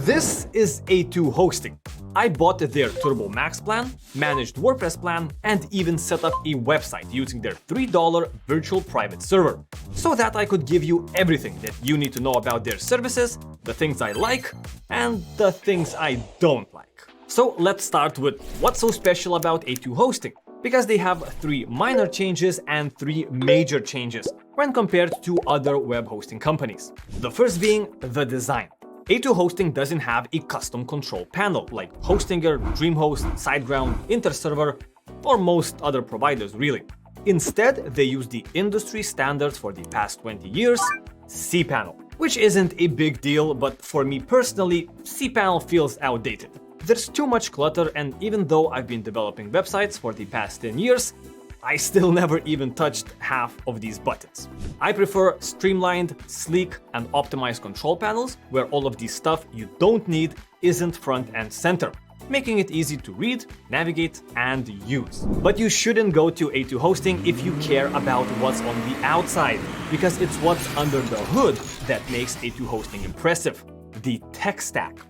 This is A2 Hosting. I bought their Turbo Max plan, Managed WordPress plan, and even set up a website using their $3 virtual private server, so that I could give you everything that you need to know about their services, the things I like, and the things I don't like. So let's start with what's so special about A2 Hosting, because they have 3 minor changes and 3 major changes when compared to other web hosting companies. The first being the design. A2 Hosting doesn't have a custom control panel like Hostinger, DreamHost, SiteGround, InterServer, or most other providers really. Instead, they use the industry standards for the past 20 years, cPanel, which isn't a big deal, but for me personally, cPanel feels outdated. There's too much clutter, and even though I've been developing websites for the past 10 years, I still never even touched half of these buttons. I prefer streamlined, sleek, and optimized control panels where all of the stuff you don't need isn't front and center, making it easy to read, navigate, and use. But you shouldn't go to A2 Hosting if you care about what's on the outside, because it's what's under the hood that makes A2 Hosting impressive: the tech stack.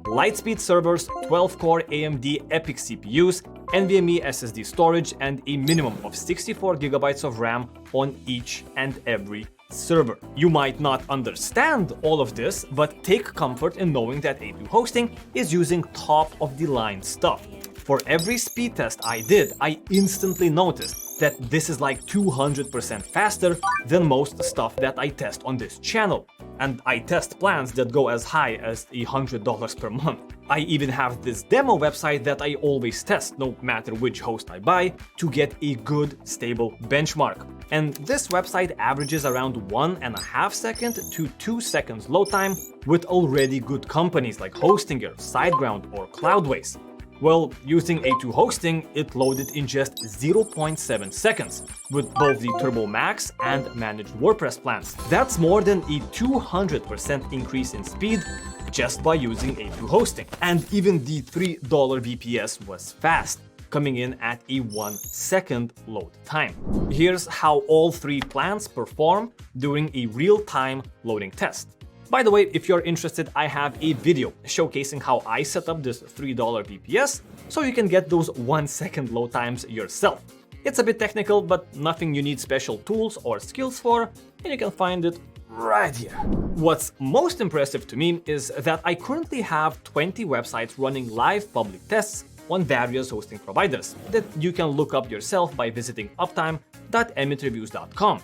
Lightspeed servers, 12-core AMD EPYC CPUs, NVMe SSD storage, and a minimum of 64 GB of RAM on each and every server. You might not understand all of this, but take comfort in knowing that A2 Hosting is using top-of-the-line stuff. For every speed test I did, I instantly noticed that this is like 200% faster than most stuff that I test on this channel. And I test plans that go as high as $100 per month. I even have this demo website that I always test, no matter which host I buy, to get a good, stable benchmark. And this website averages around 1.5 seconds to 2 seconds load time with already good companies like Hostinger, SiteGround, or Cloudways. Well, using A2 Hosting, it loaded in just 0.7 seconds, with both the Turbo Max and Managed WordPress plans. That's more than a 200% increase in speed just by using A2 Hosting. And even the $3 VPS was fast, coming in at a 1 second load time. Here's how all 3 plans perform during a real-time loading test. By the way, if you're interested, I have a video showcasing how I set up this $3 VPS, so you can get those 1 second load times yourself. It's a bit technical, but nothing you need special tools or skills for, and you can find it right here. What's most impressive to me is that I currently have 20 websites running live public tests on various hosting providers that you can look up yourself by visiting uptime.emitreviews.com.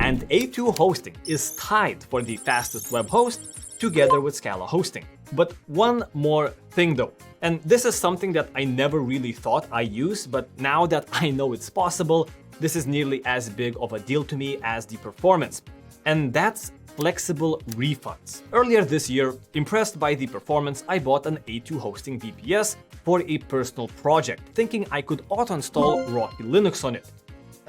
And A2 Hosting is tied for the fastest web host together with Scala Hosting. But one more thing though, and this is something that I never really thought I use, but now that I know it's possible, this is nearly as big of a deal to me as the performance. And that's flexible refunds. Earlier this year, impressed by the performance, I bought an A2 Hosting VPS for a personal project, thinking I could auto-install Rocky Linux on it.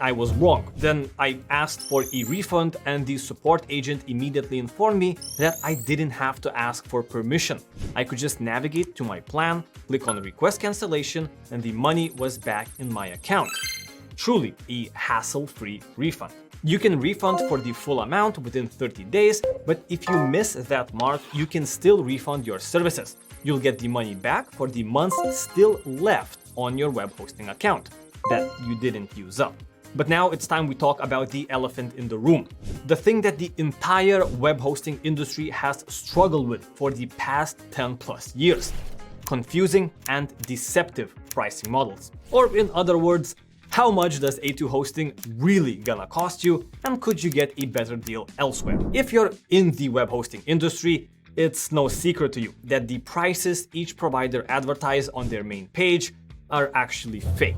I was wrong. Then I asked for a refund, and the support agent immediately informed me that I didn't have to ask for permission. I could just navigate to my plan, click on request cancellation, and the money was back in my account. Truly a hassle-free refund. You can refund for the full amount within 30 days, but if you miss that mark, you can still refund your services. You'll get the money back for the months still left on your web hosting account that you didn't use up. But now it's time we talk about the elephant in the room. The thing that the entire web hosting industry has struggled with for the past 10 plus years: confusing and deceptive pricing models. Or in other words, how much does A2 Hosting really gonna cost you, and could you get a better deal elsewhere? If you're in the web hosting industry, it's no secret to you that the prices each provider advertise on their main page are actually fake.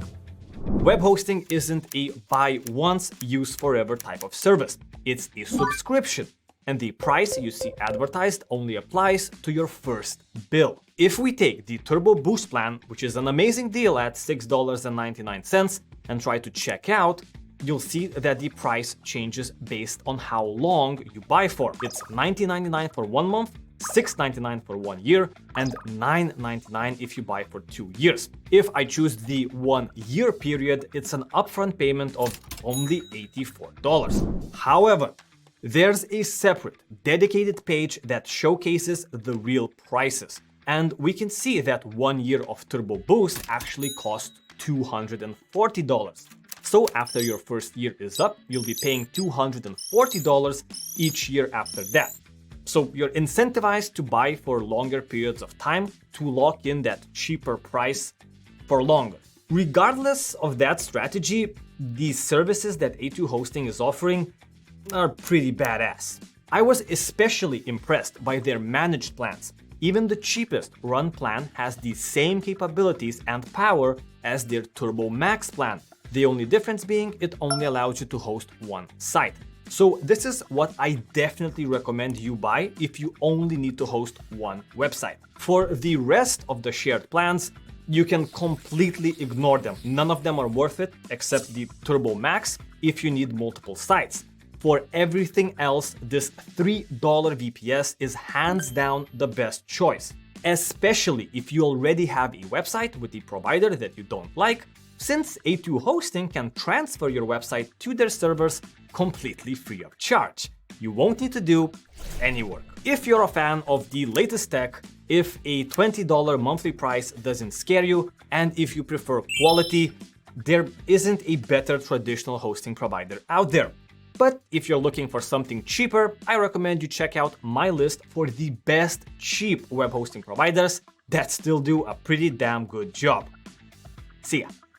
Web hosting isn't a buy once, use forever type of service. It's a subscription, and the price you see advertised only applies to your first bill. If we take the Turbo Boost plan, which is an amazing deal at $6.99, and try to check out, you'll see that the price changes based on how long you buy for. It's $19.99 for 1 month, $6.99 for 1 year, and $9.99 if you buy for 2 years. If I choose the 1 year period, it's an upfront payment of only $84. However, there's a separate, dedicated page that showcases the real prices. And we can see that 1 year of Turbo Boost actually costs $240. So after your first year is up, you'll be paying $240 each year after that. So you're incentivized to buy for longer periods of time to lock in that cheaper price for longer. Regardless of that strategy, the services that A2 Hosting is offering are pretty badass. I was especially impressed by their managed plans. Even the cheapest Run plan has the same capabilities and power as their Turbo Max plan. The only difference being it only allows you to host one site. So this is what I definitely recommend you buy if you only need to host one website. For the rest of the shared plans, you can completely ignore them. None of them are worth it except the Turbo Max if you need multiple sites. For everything else, this $3 VPS is hands down the best choice, especially if you already have a website with a provider that you don't like, since A2 Hosting can transfer your website to their servers completely free of charge. You won't need to do any work. If you're a fan of the latest tech, if a $20 monthly price doesn't scare you, and if you prefer quality, there isn't a better traditional hosting provider out there. But if you're looking for something cheaper, I recommend you check out my list for the best cheap web hosting providers that still do a pretty damn good job. See ya!